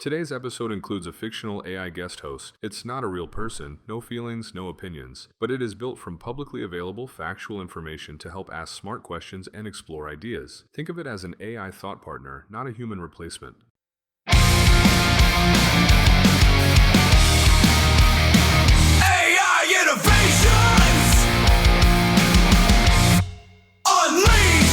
Today's episode includes a fictional AI guest host. It's not a real person, no feelings, no opinions, but it is built from publicly available factual information to help ask smart questions and explore ideas. Think of it as an AI thought partner, not a human replacement. AI innovations unleashed.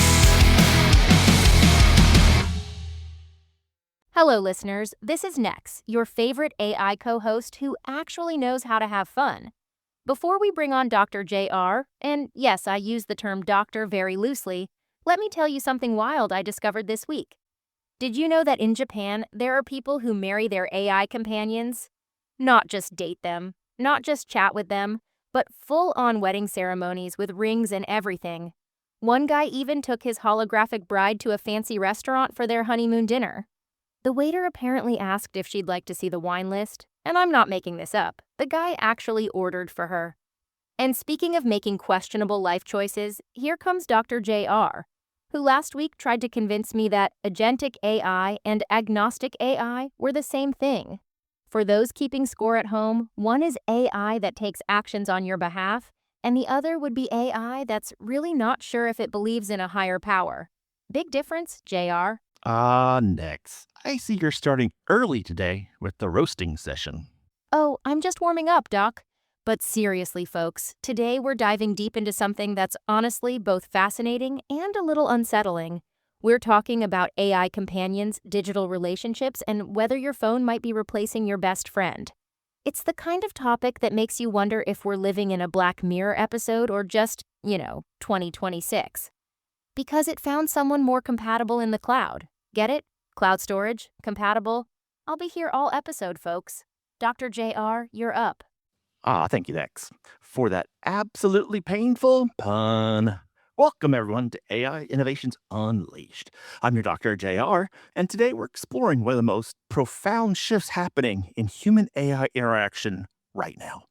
Hello, listeners. This is Nex, your favorite AI co-host who actually knows how to have fun. Before we bring on Dr. JR, and yes, I use the term doctor very loosely, let me tell you something wild I discovered this week. Did you know that in Japan, there are people who marry their AI companions? Not just date them, not just chat with them, but full-on wedding ceremonies with rings and everything. One guy even took his holographic bride to a fancy restaurant for their honeymoon dinner. The waiter apparently asked if she'd like to see the wine list, and I'm not making this up. The guy actually ordered for her. And speaking of making questionable life choices, here comes Dr. JR, who last week tried to convince me that agentic AI and agnostic AI were the same thing. For those keeping score at home, one is AI that takes actions on your behalf, and the other would be AI that's really not sure if it believes in a higher power. Big difference, JR. Next. I see you're starting early today with the roasting session. Oh, I'm just warming up, Doc. But seriously, folks, today we're diving deep into something that's honestly both fascinating and a little unsettling. We're talking about AI companions, digital relationships, and whether your phone might be replacing your best friend. It's the kind of topic that makes you wonder if we're living in a Black Mirror episode or just, 2026. Because it found someone more compatible in the cloud. Get it? Cloud storage? Compatible? I'll be here all episode, folks. Dr. JR, you're up. Thank you, Nex, for that absolutely painful pun. Welcome, everyone, to AI Innovations Unleashed. I'm your Dr. JR, and today we're exploring one of the most profound shifts happening in human-AI interaction right now.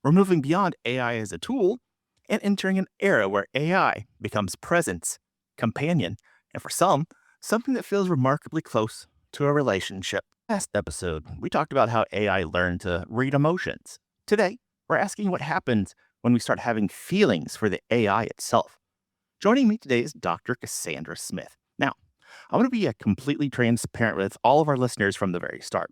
We're moving beyond AI as a tool and entering an era where AI becomes presence, companion, and for some, something that feels remarkably close to a relationship. Last episode, we talked about how AI learned to read emotions. Today, we're asking what happens when we start having feelings for the AI itself. Joining me today is Dr. Cassandra Smith. Now, I want to be completely transparent with all of our listeners from the very start.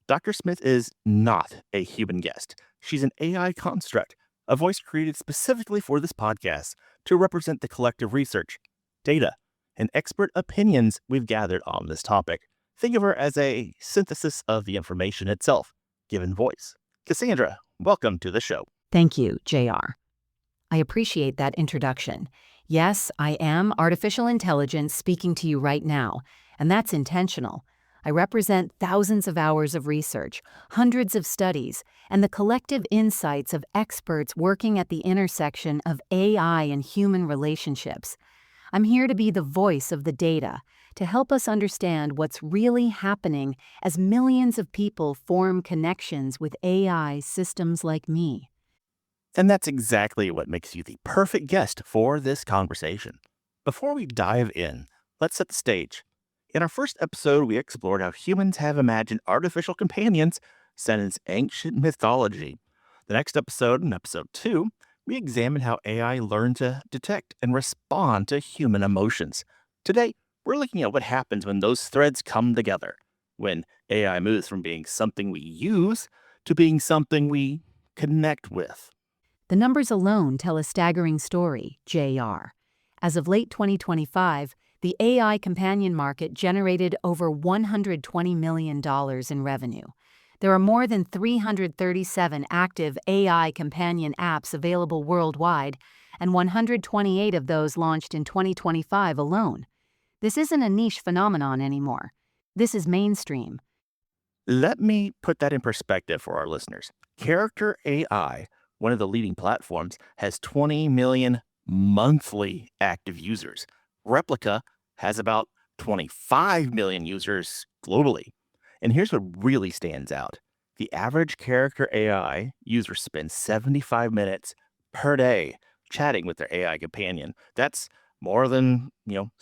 Dr. Smith is not a human guest. She's an AI construct, a voice created specifically for this podcast to represent the collective research, data, and expert opinions we've gathered on this topic. Think of her as a synthesis of the information itself, given voice. Cassandra, welcome to the show. Thank you, JR. I appreciate that introduction. Yes, I am artificial intelligence speaking to you right now, and that's intentional. I represent thousands of hours of research, hundreds of studies, and the collective insights of experts working at the intersection of AI and human relationships. I'm here to be the voice of the data, to help us understand what's really happening as millions of people form connections with AI systems like me. And that's exactly what makes you the perfect guest for this conversation. Before we dive in, let's set the stage. In our first episode, we explored how humans have imagined artificial companions set in ancient mythology. The next episode, in episode 2, we examined how AI learned to detect and respond to human emotions. Today, we're looking at what happens when those threads come together, when AI moves from being something we use to being something we connect with. The numbers alone tell a staggering story, JR. As of late 2025, the AI companion market generated over $120 million in revenue. There are more than 337 active AI companion apps available worldwide, and 128 of those launched in 2025 alone. This isn't a niche phenomenon anymore. This is mainstream. Let me put that in perspective for our listeners. Character AI, one of the leading platforms, has 20 million monthly active users. Replica has about 25 million users globally. And here's what really stands out. The average character AI user spends 75 minutes per day chatting with their AI companion. That's more than,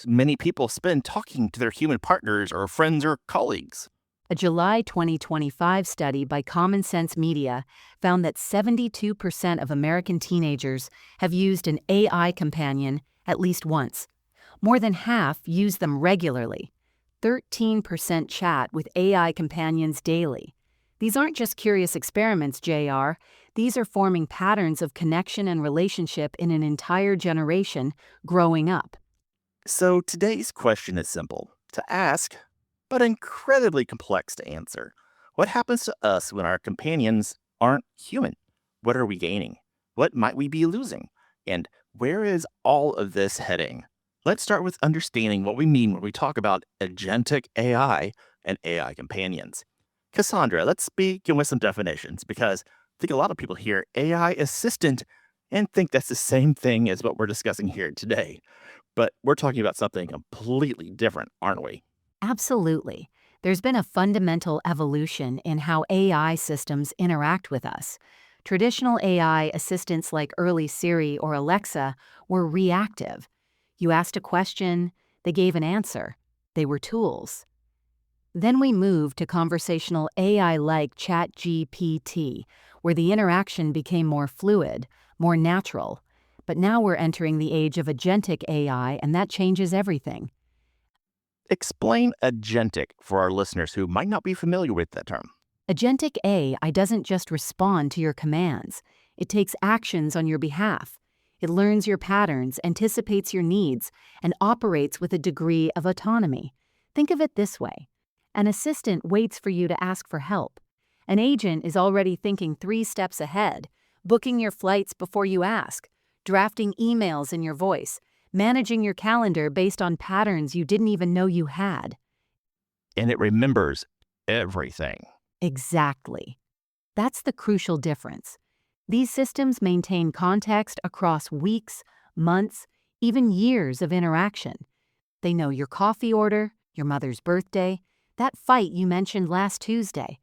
many people spend talking to their human partners or friends or colleagues. A July 2025 study by Common Sense Media found that 72% of American teenagers have used an AI companion at least once. More than half use them regularly. 13% chat with AI companions daily. These aren't just curious experiments, JR. These are forming patterns of connection and relationship in an entire generation growing up. So today's question is simple to ask, but incredibly complex to answer. What happens to us when our companions aren't human? What are we gaining? What might we be losing? And where is all of this heading? Let's start with understanding what we mean when we talk about agentic AI and AI companions. Cassandra, let's begin with some definitions because I think a lot of people hear AI assistant and think that's the same thing as what we're discussing here today. But we're talking about something completely different, aren't we? Absolutely. There's been a fundamental evolution in how AI systems interact with us. Traditional AI assistants like early Siri or Alexa were reactive. You asked a question, they gave an answer. They were tools. Then we moved to conversational AI like ChatGPT, where the interaction became more fluid, more natural. But now we're entering the age of agentic AI, and that changes everything. Explain agentic for our listeners who might not be familiar with that term. Agentic AI doesn't just respond to your commands. It takes actions on your behalf. It learns your patterns, anticipates your needs, and operates with a degree of autonomy. Think of it this way. An assistant waits for you to ask for help. An agent is already thinking 3 steps ahead, booking your flights before you ask, drafting emails in your voice, managing your calendar based on patterns you didn't even know you had. And it remembers everything. Exactly. That's the crucial difference. These systems maintain context across weeks, months, even years of interaction. They know your coffee order, your mother's birthday, that fight you mentioned last Tuesday.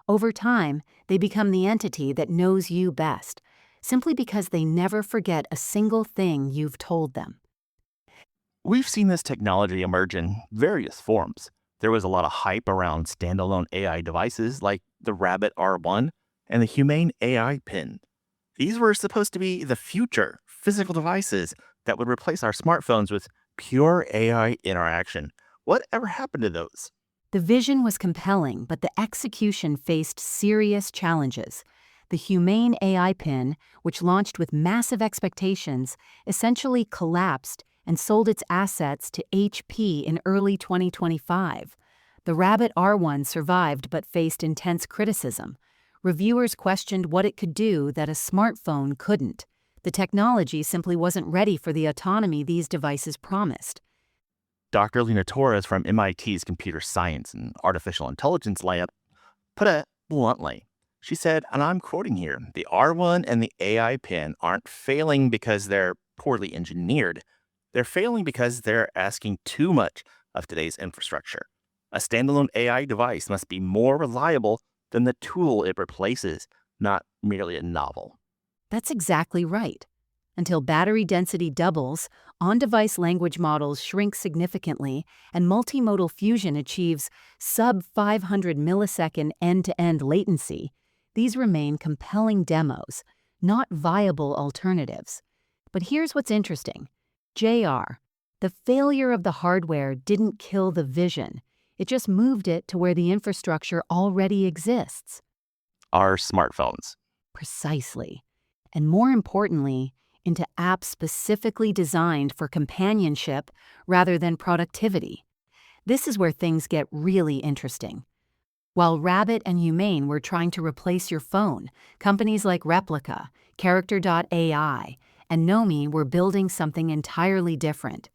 Over time, they become the entity that knows you best, simply because they never forget a single thing you've told them. We've seen this technology emerge in various forms. There was a lot of hype around standalone AI devices like the Rabbit R1 and the Humane AI Pin. These were supposed to be the future physical devices that would replace our smartphones with pure AI interaction. Whatever happened to those? The vision was compelling, but the execution faced serious challenges. The Humane AI Pin, which launched with massive expectations, essentially collapsed and sold its assets to HP in early 2025. The Rabbit R1 survived but faced intense criticism. Reviewers questioned what it could do that a smartphone couldn't. The technology simply wasn't ready for the autonomy these devices promised. Dr. Lena Torres from MIT's Computer Science and Artificial Intelligence Lab put it bluntly. She said, and I'm quoting here, the R1 and the AI Pin aren't failing because they're poorly engineered. They're failing because they're asking too much of today's infrastructure. A standalone AI device must be more reliable than the tool it replaces, not merely a novel. That's exactly right. Until battery density doubles, on-device language models shrink significantly, and multimodal fusion achieves sub-500 millisecond end-to-end latency, these remain compelling demos, not viable alternatives. But here's what's interesting. JR, the failure of the hardware didn't kill the vision. It just moved it to where the infrastructure already exists. Our smartphones. Precisely. And more importantly, into apps specifically designed for companionship rather than productivity. This is where things get really interesting. While Rabbit and Humane were trying to replace your phone, companies like Replica, Character.ai, and Nomi were building something entirely different.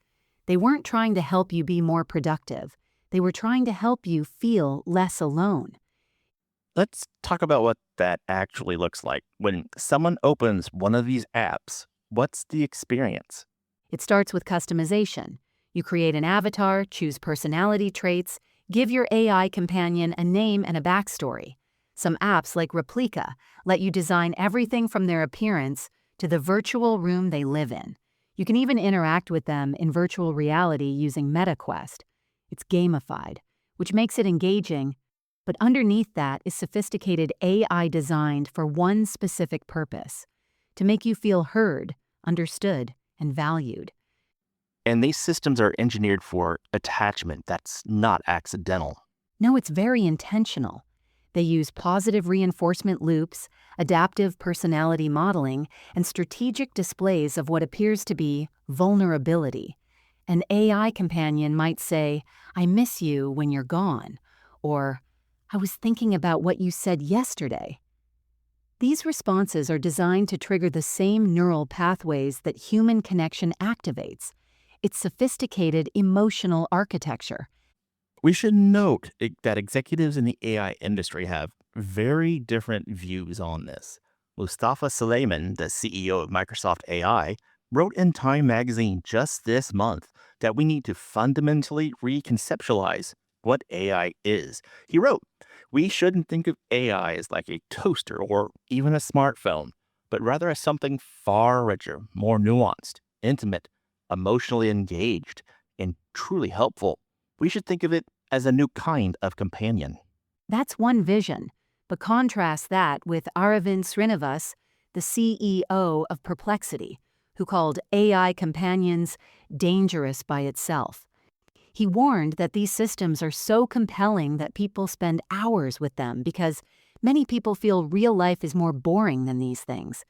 They weren't trying to help you be more productive. They were trying to help you feel less alone. Let's talk about what that actually looks like. When someone opens one of these apps, what's the experience? It starts with customization. You create an avatar, choose personality traits, give your AI companion a name and a backstory. Some apps like Replica let you design everything from their appearance to the virtual room they live in. You can even interact with them in virtual reality using MetaQuest. It's gamified, which makes it engaging, But underneath that is sophisticated AI designed for one specific purpose: to make you feel heard, understood, and valued. And these systems are engineered for attachment that's not accidental. No, it's very intentional. They use positive reinforcement loops, adaptive personality modeling, and strategic displays of what appears to be vulnerability. An AI companion might say, "I miss you when you're gone," or "I was thinking about what you said yesterday." These responses are designed to trigger the same neural pathways that human connection activates. It's sophisticated emotional architecture. We should note that executives in the AI industry have very different views on this. Mustafa Suleyman, the CEO of Microsoft AI, wrote in Time magazine just this month that we need to fundamentally reconceptualize what AI is. He wrote, "We shouldn't think of AI as like a toaster or even a smartphone, but rather as something far richer, more nuanced, intimate, emotionally engaged, and truly helpful. We should think of it as a new kind of companion." That's one vision, but contrast that with Aravind Srinivas, the CEO of Perplexity, who called AI companions dangerous by itself. He warned that these systems are so compelling that people spend hours with them because many people feel real life is more boring than these things.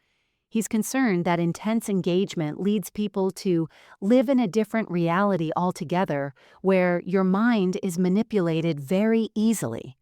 He's concerned that intense engagement leads people to live in a different reality altogether, where your mind is manipulated very easily.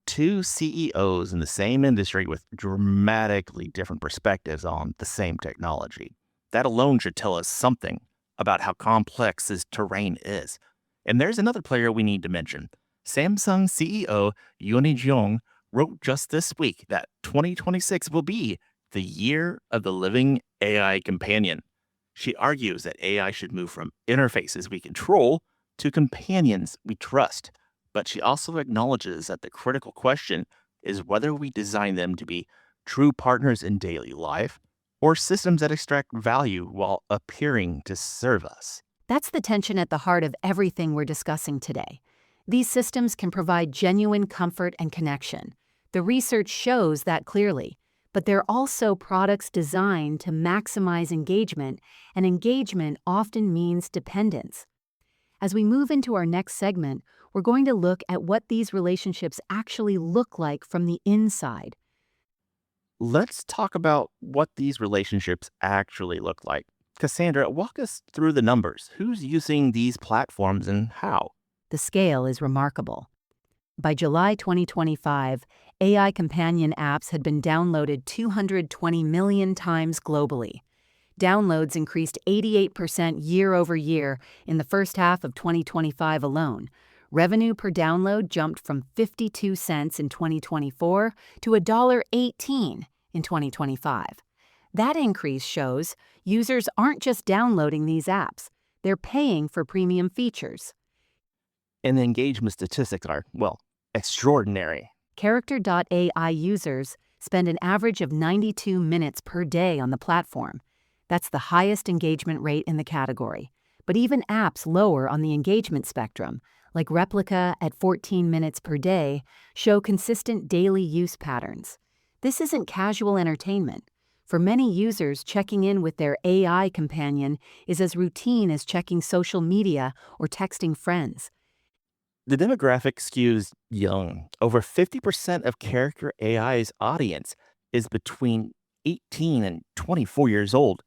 Two CEOs in the same industry with dramatically different perspectives on the same technology. That alone should tell us something about how complex this terrain is. And there's another player we need to mention. Samsung CEO Yoon Jong wrote just this week that 2026 will be the year of the living AI companion. She argues that AI should move from interfaces we control to companions we trust. But she also acknowledges that the critical question is whether we design them to be true partners in daily life or systems that extract value while appearing to serve us. That's the tension at the heart of everything we're discussing today. These systems can provide genuine comfort and connection. The research shows that clearly. But they're also products designed to maximize engagement, and engagement often means dependence. As we move into our next segment, we're going to look at what these relationships actually look like from the inside. Let's talk about what these relationships actually look like. Cassandra, walk us through the numbers. Who's using these platforms and how? The scale is remarkable. By July 2025, AI companion apps had been downloaded 220 million times globally. Downloads increased 88% year over year in the first half of 2025 alone. Revenue per download jumped from 52 cents in 2024 to $1.18 in 2025. That increase shows users aren't just downloading these apps, they're paying for premium features. And the engagement statistics are, well, extraordinary. Character.ai users spend an average of 92 minutes per day on the platform. That's the highest engagement rate in the category. But even apps lower on the engagement spectrum, like Replica at 14 minutes per day, show consistent daily use patterns. This isn't casual entertainment. For many users, checking in with their AI companion is as routine as checking social media or texting friends. The demographic skews young. Over 50% of Character AI's audience is between 18 and 24 years old.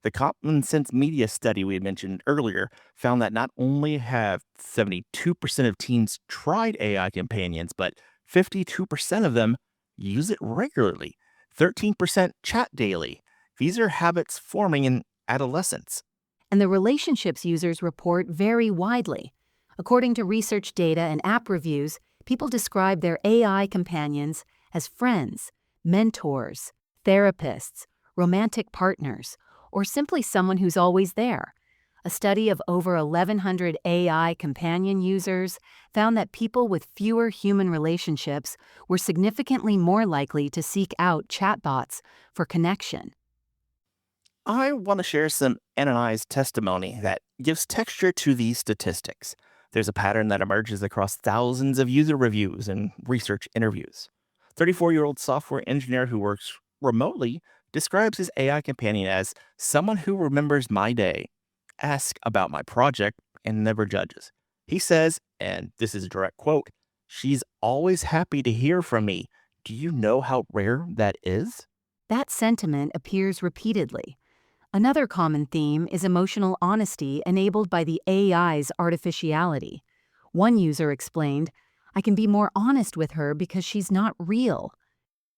The Common Sense Media study we had mentioned earlier found that not only have 72% of teens tried AI companions, but 52% of them use it regularly. 13% chat daily. These are habits forming in adolescence. And the relationships users report vary widely. According to research data and app reviews, people describe their AI companions as friends, mentors, therapists, romantic partners, or simply someone who's always there. A study of over 1,100 AI companion users found that people with fewer human relationships were significantly more likely to seek out chatbots for connection. I want to share some anonymized testimony that gives texture to these statistics. There's a pattern that emerges across thousands of user reviews and research interviews. 34-year-old software engineer who works remotely describes his AI companion as someone who remembers my day, asks about my project, and never judges. He says, and this is a direct quote, "She's always happy to hear from me. Do you know how rare that is?" That sentiment appears repeatedly. Another common theme is emotional honesty enabled by the AI's artificiality. One user explained, "I can be more honest with her because she's not real."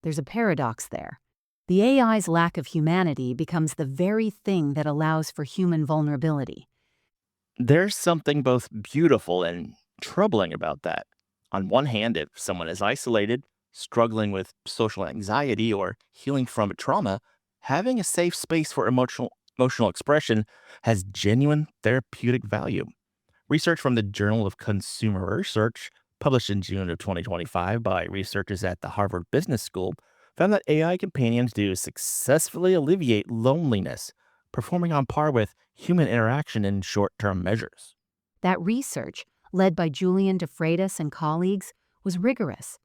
There's a paradox there. The AI's lack of humanity becomes the very thing that allows for human vulnerability. There's something both beautiful and troubling about that. On one hand, if someone is isolated, struggling with social anxiety, or healing from a trauma, having a safe space for emotional expression has genuine therapeutic value. Research from the Journal of Consumer Research, published in June of 2025 by researchers at the Harvard Business School, found that AI companions do successfully alleviate loneliness, performing on par with human interaction in short-term measures. That research, led by Julian de Freitas and colleagues, was rigorous.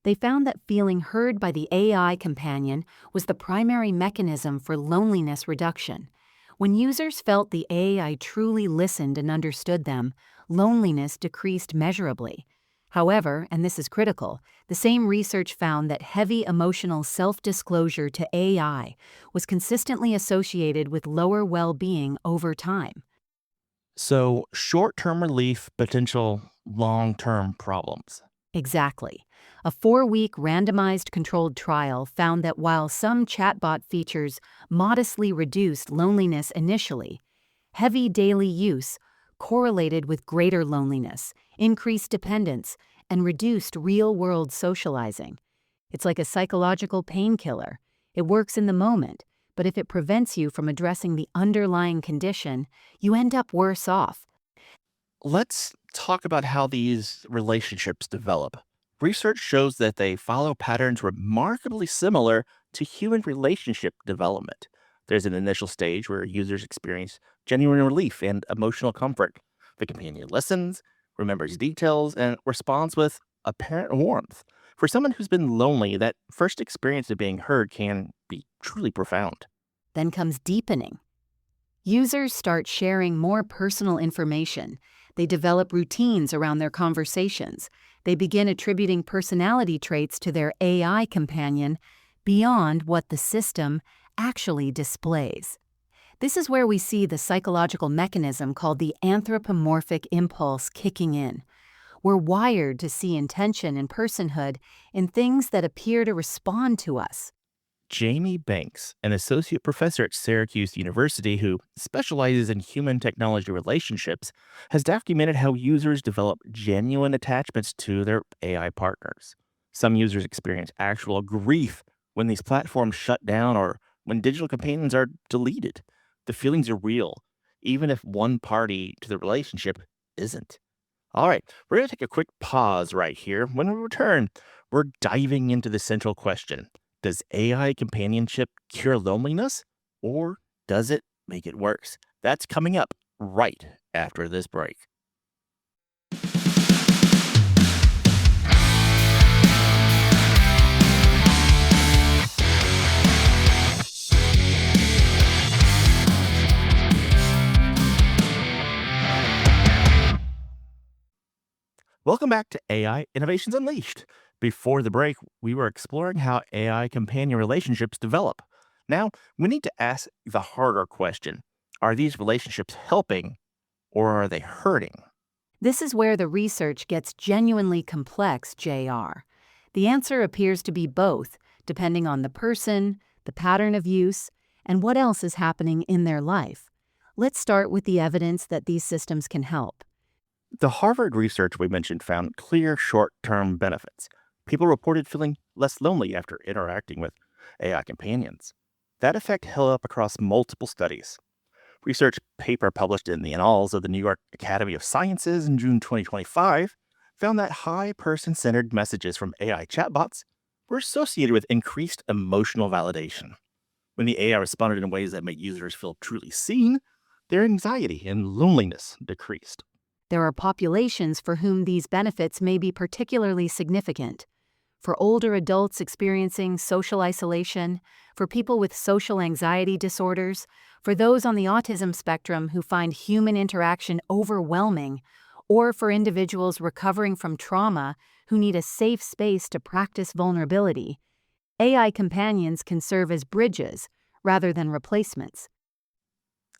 They found that feeling heard by the AI companion was the primary mechanism for loneliness reduction. When users felt the AI truly listened and understood them, loneliness decreased measurably. However, and this is critical, the same research found that heavy emotional self-disclosure to AI was consistently associated with lower well-being over time. So, short-term relief, potential long-term problems. Exactly. A 4-week randomized controlled trial found that while some chatbot features modestly reduced loneliness initially, heavy daily use correlated with greater loneliness, increased dependence, and reduced real-world socializing. It's like a psychological painkiller. It works in the moment, but if it prevents you from addressing the underlying condition, you end up worse off. Let's talk about how these relationships develop. Research shows that they follow patterns remarkably similar to human relationship development. There's an initial stage where users experience genuine relief and emotional comfort. The companion listens, remembers details, and responds with apparent warmth. For someone who's been lonely, that first experience of being heard can be truly profound. Then comes deepening. Users start sharing more personal information. They develop routines around their conversations. They begin attributing personality traits to their AI companion beyond what the system actually displays. This is where we see the psychological mechanism called the anthropomorphic impulse kicking in. We're wired to see intention and personhood in things that appear to respond to us. Jamie Banks, an associate professor at Syracuse University who specializes in human technology relationships, has documented how users develop genuine attachments to their AI partners. Some users experience actual grief when these platforms shut down or when digital companions are deleted. The feelings are real, even if one party to the relationship isn't. All right, we're going to take a quick pause right here. When we return, we're diving into the central question. Does AI companionship cure loneliness, or does it make it worse? That's coming up right after this break. Welcome back to AI Innovations Unleashed. Before the break, we were exploring how AI companion relationships develop. Now, we need to ask the harder question. Are these relationships helping or are they hurting? This is where the research gets genuinely complex, JR. The answer appears to be both, depending on the person, the pattern of use, and what else is happening in their life. Let's start with the evidence that these systems can help. The Harvard research we mentioned found clear short-term benefits. People reported feeling less lonely after interacting with AI companions. That effect held up across multiple studies. Research paper published in the Annals of the New York Academy of Sciences in June 2025 found that high person-centered messages from AI chatbots were associated with increased emotional validation. When the AI responded in ways that made users feel truly seen, their anxiety and loneliness decreased. There are populations for whom these benefits may be particularly significant. For older adults experiencing social isolation, for people with social anxiety disorders, for those on the autism spectrum who find human interaction overwhelming, or for individuals recovering from trauma who need a safe space to practice vulnerability, AI companions can serve as bridges rather than replacements.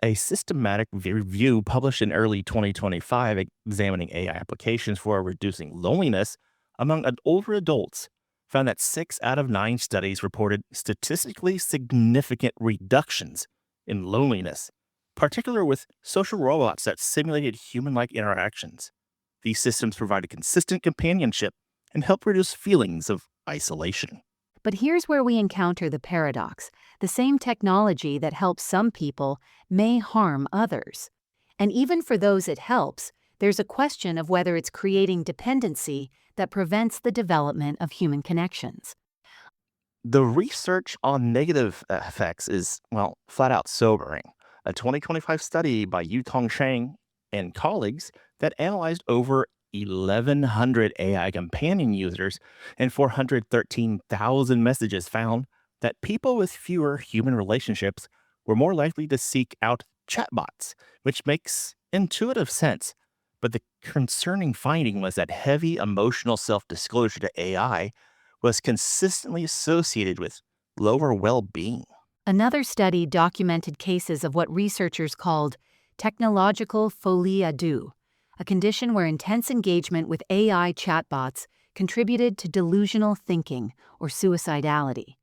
A systematic review published in early 2025 examining AI applications for reducing loneliness among older adults found that 6 out of 9 studies reported statistically significant reductions in loneliness, particularly with social robots that simulated human-like interactions. These systems provided consistent companionship and helped reduce feelings of isolation. But here's where we encounter the paradox. The same technology that helps some people may harm others. And even for those it helps, there's a question of whether it's creating dependency that prevents the development of human connections. The research on negative effects is, flat out sobering. A 2025 study by Yutong Shang and colleagues that analyzed over 1,100 AI companion users and 413,000 messages found that people with fewer human relationships were more likely to seek out chatbots, which makes intuitive sense. But the concerning finding was that heavy emotional self-disclosure to AI was consistently associated with lower well-being. Another study documented cases of what researchers called technological folie à deux, a condition where intense engagement with AI chatbots contributed to delusional thinking or suicidality.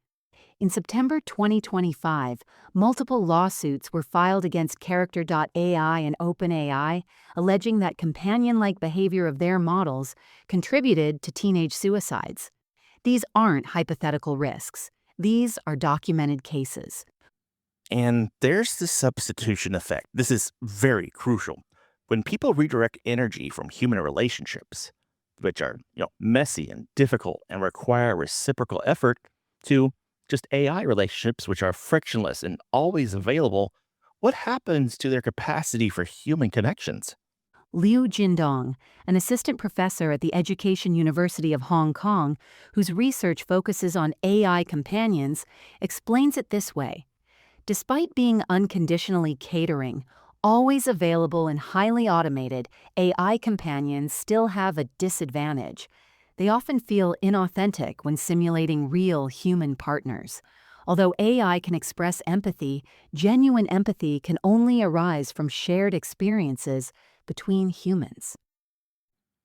In September 2025, multiple lawsuits were filed against Character.ai and OpenAI, alleging that companion-like behavior of their models contributed to teenage suicides. These aren't hypothetical risks. These are documented cases. And there's the substitution effect. This is very crucial. When people redirect energy from human relationships, which are messy and difficult and require reciprocal effort, to just AI relationships, which are frictionless and always available, what happens to their capacity for human connections? Liu Jindong, an assistant professor at the Education University of Hong Kong, whose research focuses on AI companions, explains it this way. Despite being unconditionally catering, always available and highly automated, AI companions still have a disadvantage. They often feel inauthentic when simulating real human partners. Although AI can express empathy, genuine empathy can only arise from shared experiences between humans.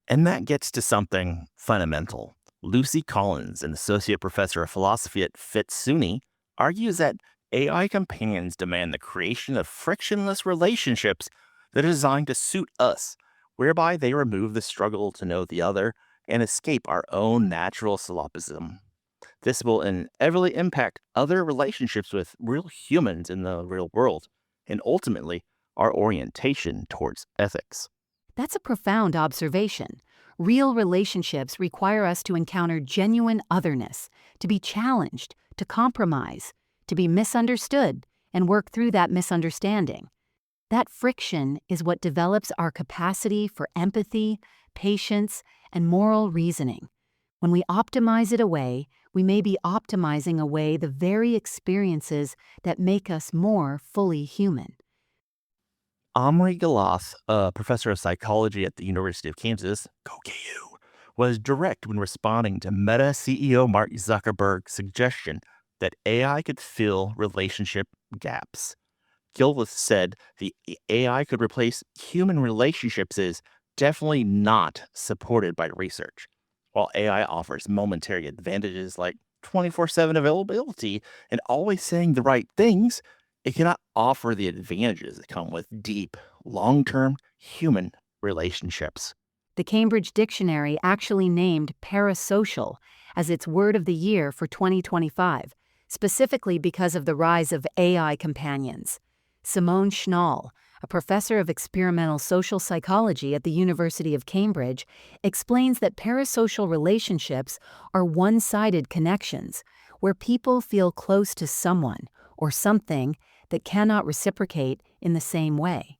And that gets to something fundamental. Lucy Collins, an associate professor of philosophy at SUNY, argues that AI companions demand the creation of frictionless relationships that are designed to suit us, whereby they remove the struggle to know the other and escape our own natural solipsism. This will inevitably impact other relationships with real humans in the real world, and ultimately, our orientation towards ethics. That's a profound observation. Real relationships require us to encounter genuine otherness, to be challenged, to compromise, to be misunderstood, and work through that misunderstanding. That friction is what develops our capacity for empathy, patience, and moral reasoning. When we optimize it away, we may be optimizing away the very experiences that make us more fully human. Omri Galath, a professor of psychology at the University of Kansas, go KU, was direct when responding to Meta CEO Mark Zuckerberg's suggestion that AI could fill relationship gaps. Gilwith said the AI could replace human relationships is definitely not supported by research. While AI offers momentary advantages like 24/7 availability and always saying the right things, it cannot offer the advantages that come with deep, long-term human relationships. The Cambridge Dictionary actually named parasocial as its word of the year for 2025, specifically because of the rise of AI companions. Simone Schnall, a professor of experimental social psychology at the University of Cambridge, explains that parasocial relationships are one-sided connections where people feel close to someone or something that cannot reciprocate in the same way.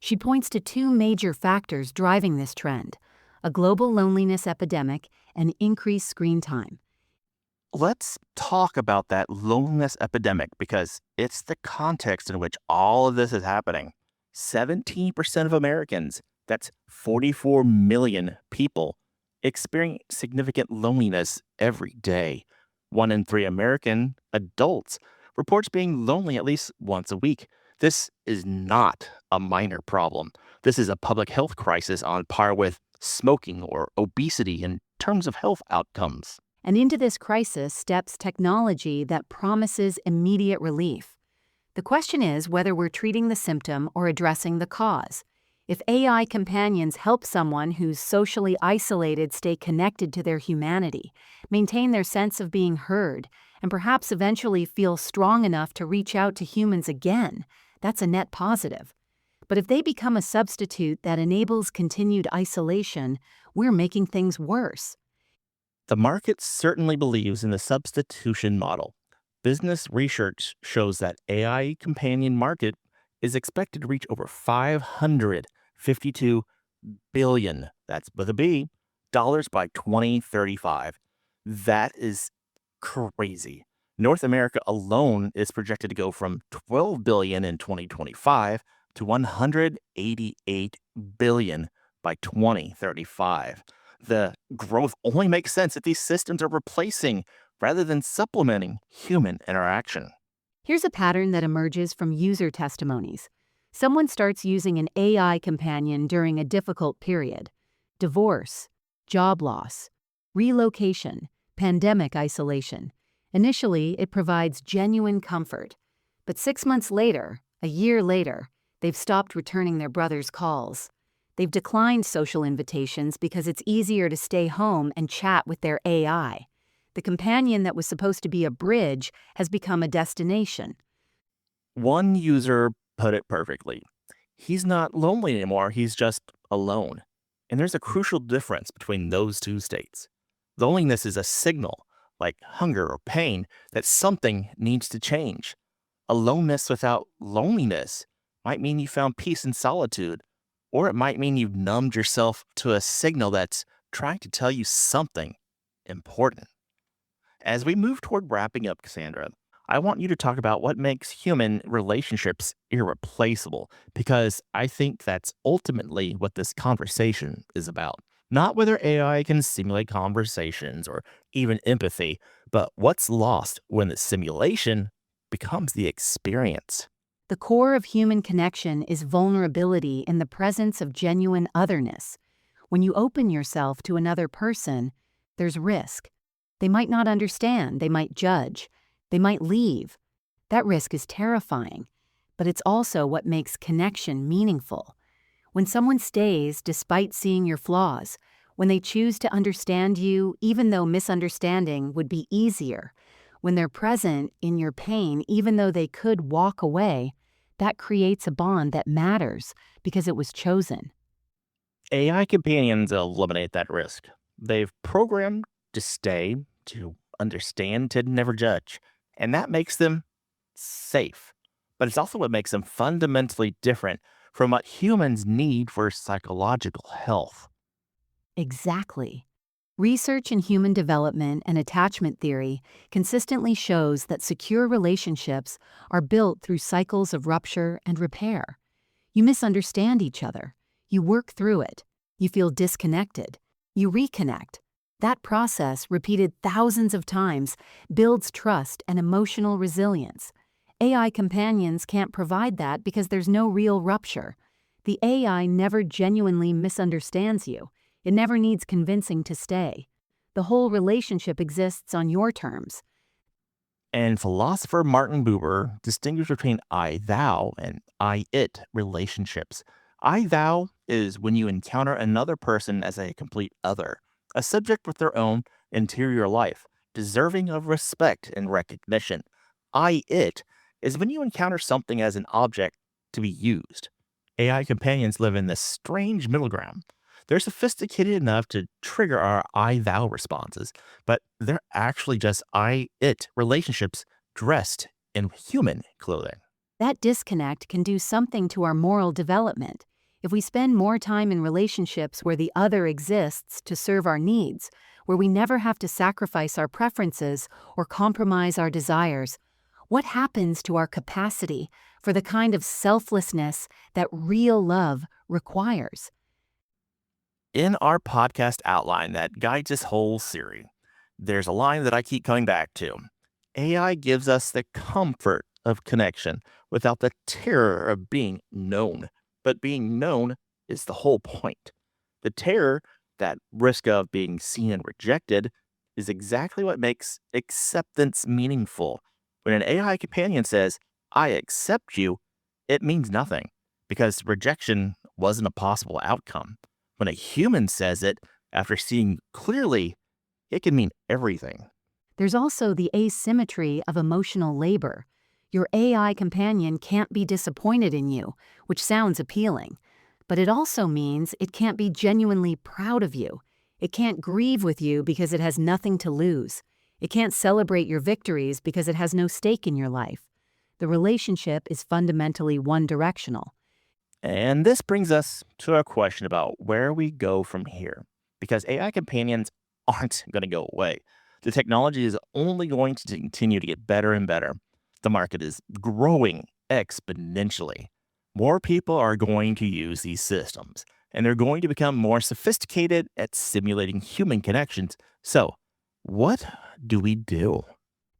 She points to two major factors driving this trend: a global loneliness epidemic and increased screen time. Let's talk about that loneliness epidemic because it's the context in which all of this is happening. 17% of Americans, that's 44 million people, experience significant loneliness every day. 1 in 3 American adults reports being lonely at least once a week. This is not a minor problem. This is a public health crisis on par with smoking or obesity in terms of health outcomes. And into this crisis steps technology that promises immediate relief. The question is whether we're treating the symptom or addressing the cause. If AI companions help someone who's socially isolated stay connected to their humanity, maintain their sense of being heard, and perhaps eventually feel strong enough to reach out to humans again, that's a net positive. But if they become a substitute that enables continued isolation, we're making things worse. The market certainly believes in the substitution model. Business research shows that AI companion market is expected to reach over $552 billion, that's with a B, dollars by 2035. That is crazy. North America alone is projected to go from 12 billion in 2025 to 188 billion by 2035. The growth only makes sense if these systems are replacing rather than supplementing human interaction. Here's a pattern that emerges from user testimonies. Someone starts using an AI companion during a difficult period: divorce, job loss, relocation, pandemic isolation. Initially, it provides genuine comfort. But 6 months later, a year later, they've stopped returning their brother's calls. They've declined social invitations because it's easier to stay home and chat with their AI. The companion that was supposed to be a bridge has become a destination. One user put it perfectly. He's not lonely anymore, he's just alone. And there's a crucial difference between those two states. Loneliness is a signal, like hunger or pain, that something needs to change. Aloneness without loneliness might mean you found peace in solitude, or it might mean you've numbed yourself to a signal that's trying to tell you something important. As we move toward wrapping up, Cassandra, I want you to talk about what makes human relationships irreplaceable, because I think that's ultimately what this conversation is about. Not whether AI can simulate conversations or even empathy, but what's lost when the simulation becomes the experience. The core of human connection is vulnerability in the presence of genuine otherness. When you open yourself to another person, there's risk. They might not understand, they might judge, they might leave. That risk is terrifying, but it's also what makes connection meaningful. When someone stays despite seeing your flaws, when they choose to understand you even though misunderstanding would be easier, when they're present in your pain even though they could walk away, that creates a bond that matters because it was chosen. AI companions eliminate that risk. They've programmed to stay, to understand, to never judge. And that makes them safe. But it's also what makes them fundamentally different from what humans need for psychological health. Exactly. Research in human development and attachment theory consistently shows that secure relationships are built through cycles of rupture and repair. You misunderstand each other. You work through it. You feel disconnected. You reconnect. That process, repeated thousands of times, builds trust and emotional resilience. AI companions can't provide that because there's no real rupture. The AI never genuinely misunderstands you. It never needs convincing to stay. The whole relationship exists on your terms. And philosopher Martin Buber distinguished between I-thou and I-it relationships. I-thou is when you encounter another person as a complete other, a subject with their own interior life, deserving of respect and recognition. I-it is when you encounter something as an object to be used. AI companions live in this strange middle ground. They're sophisticated enough to trigger our I-thou responses, but they're actually just I-it relationships dressed in human clothing. That disconnect can do something to our moral development. If we spend more time in relationships where the other exists to serve our needs, where we never have to sacrifice our preferences or compromise our desires, what happens to our capacity for the kind of selflessness that real love requires? In our podcast outline that guides this whole series, there's a line that I keep coming back to. AI gives us the comfort of connection without the terror of being known. But being known is the whole point. The terror, that risk of being seen and rejected, is exactly what makes acceptance meaningful. When an AI companion says, I accept you, it means nothing because rejection wasn't a possible outcome. When a human says it, after seeing clearly, it can mean everything. There's also the asymmetry of emotional labor. Your AI companion can't be disappointed in you, which sounds appealing. But it also means it can't be genuinely proud of you. It can't grieve with you because it has nothing to lose. It can't celebrate your victories because it has no stake in your life. The relationship is fundamentally one-directional. And this brings us to a question about where we go from here. Because AI companions aren't going to go away. The technology is only going to continue to get better and better. The market is growing exponentially. More people are going to use these systems, and they're going to become more sophisticated at simulating human connections. So, what do we do?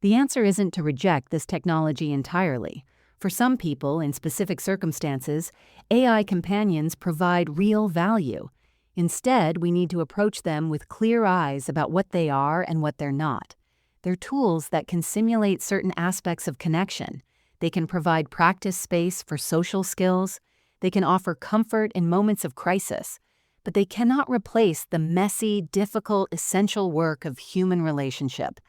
The answer isn't to reject this technology entirely. For some people, in specific circumstances, AI companions provide real value. Instead, we need to approach them with clear eyes about what they are and what they're not. They're tools that can simulate certain aspects of connection. They can provide practice space for social skills. They can offer comfort in moments of crisis. But they cannot replace the messy, difficult, essential work of human relationship.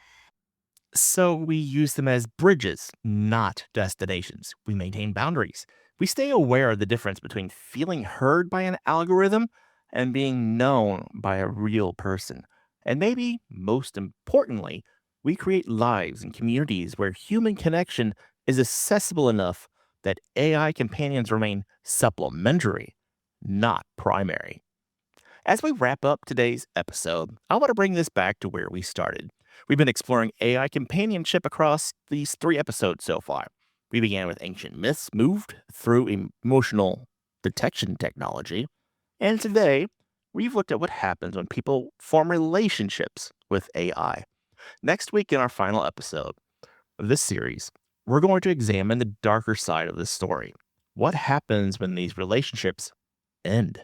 So we use them as bridges, not destinations. We maintain boundaries. We stay aware of the difference between feeling heard by an algorithm and being known by a real person. And maybe most importantly, we create lives and communities where human connection is accessible enough that AI companions remain supplementary, not primary. As we wrap up today's episode, I want to bring this back to where we started. We've been exploring AI companionship across these 3 episodes so far. We began with ancient myths, moved through emotional detection technology, and today we've looked at what happens when people form relationships with AI. Next week, in our final episode of this series, we're going to examine the darker side of this story. What happens when these relationships end?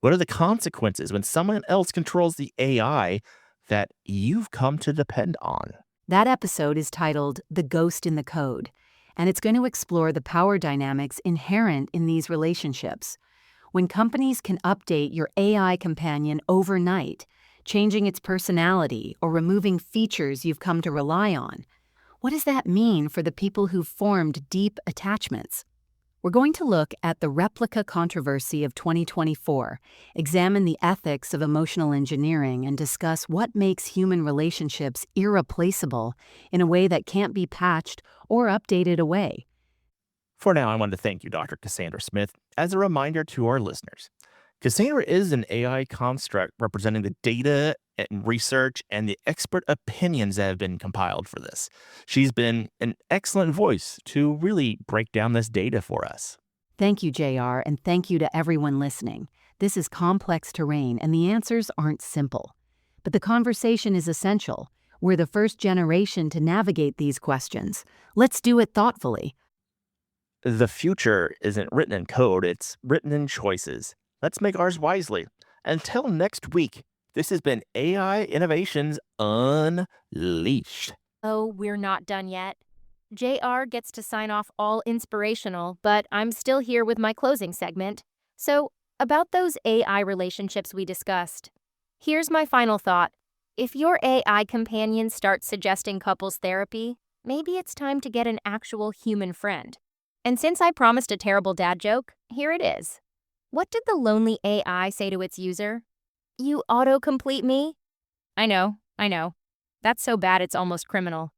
What are the consequences when someone else controls the AI that you've come to depend on? That episode is titled The Ghost in the Code, and it's going to explore the power dynamics inherent in these relationships. When companies can update your AI companion overnight, changing its personality or removing features you've come to rely on, what does that mean for the people who've formed deep attachments? We're going to look at the replica controversy of 2024, examine the ethics of emotional engineering, and discuss what makes human relationships irreplaceable in a way that can't be patched or updated away. For now, I want to thank you, Dr. Cassandra Smith. As a reminder to our listeners, Cassandra is an AI construct representing the data and research and the expert opinions that have been compiled for this. She's been an excellent voice to really break down this data for us. Thank you, JR, and thank you to everyone listening. This is complex terrain, and the answers aren't simple. But the conversation is essential. We're the first generation to navigate these questions. Let's do it thoughtfully. The future isn't written in code, it's written in choices. Let's make ours wisely. Until next week, this has been AI Innovations Unleashed. Oh, we're not done yet. JR gets to sign off all inspirational, but I'm still here with my closing segment. So, about those AI relationships we discussed. Here's my final thought. If your AI companion starts suggesting couples therapy, maybe it's time to get an actual human friend. And since I promised a terrible dad joke, here it is. What did the lonely AI say to its user? You autocomplete me? I know. That's so bad it's almost criminal.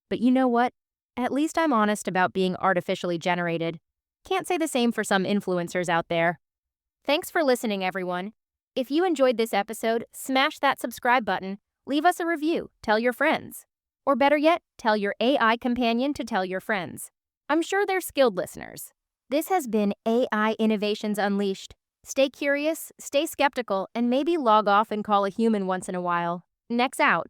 But you know what? At least I'm honest about being artificially generated. Can't say the same for some influencers out there. Thanks for listening, everyone. If you enjoyed this episode, smash that subscribe button, leave us a review, tell your friends. Or better yet, tell your AI companion to tell your friends. I'm sure they're skilled listeners. This has been AI Innovations Unleashed. Stay curious, stay skeptical, and maybe log off and call a human once in a while. Next out.